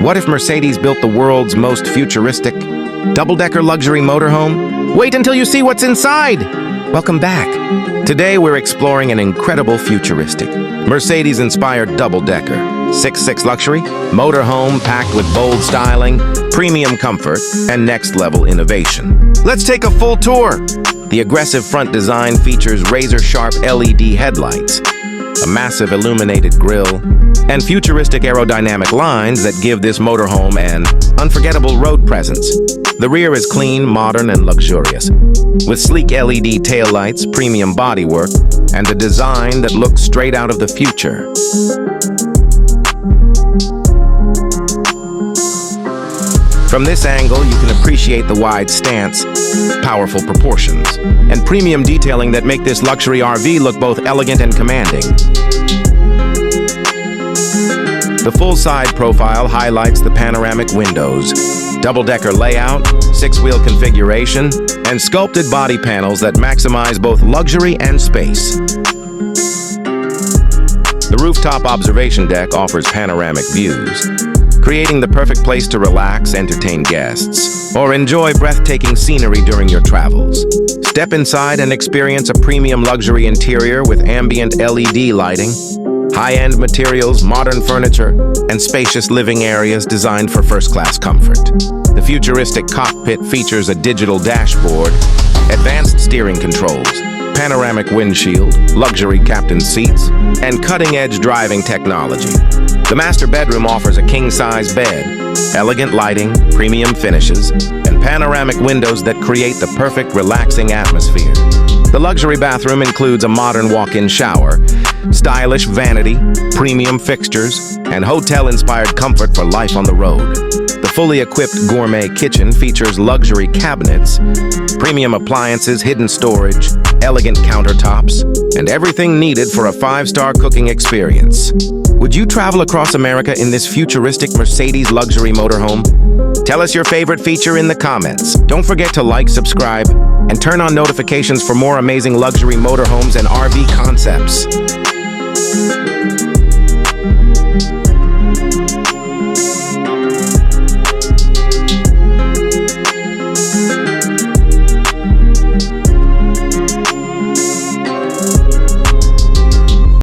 What if Mercedes built the world's most futuristic double-decker luxury motorhome? Wait until you see what's inside! Welcome back. Today we're exploring an incredible futuristic, Mercedes-inspired double-decker 6.6 luxury motorhome packed with bold styling, premium comfort, and next-level innovation. Let's take a full tour. The aggressive front design features razor-sharp LED headlights, a massive illuminated grille, and futuristic aerodynamic lines that give this motorhome an unforgettable road presence. The rear is clean, modern, and luxurious, with sleek LED taillights, premium bodywork, and a design that looks straight out of the future. From this angle, you can appreciate the wide stance, powerful proportions, and premium detailing that make this luxury RV look both elegant and commanding. The full side profile highlights the panoramic windows, double-decker layout, 6-wheel configuration, and sculpted body panels that maximize both luxury and space. The rooftop observation deck offers panoramic views, creating the perfect place to relax, entertain guests, or enjoy breathtaking scenery during your travels. Step inside and experience a premium luxury interior with ambient LED lighting, high-end materials, modern furniture, and spacious living areas designed for first-class comfort. The futuristic cockpit features a digital dashboard, advanced steering controls, panoramic windshield, luxury captain seats, and cutting-edge driving technology. The master bedroom offers a king-size bed, elegant lighting, premium finishes, and panoramic windows that create the perfect relaxing atmosphere. The luxury bathroom includes a modern walk-in shower, stylish vanity, premium fixtures, and hotel-inspired comfort for life on the road. The fully equipped gourmet kitchen features luxury cabinets, premium appliances, hidden storage, elegant countertops, and everything needed for a 5-star cooking experience. Would you travel across America in this futuristic Mercedes luxury motorhome? Tell us your favorite feature in the comments. Don't forget to like, subscribe, and turn on notifications for more amazing luxury motorhomes and RV concepts.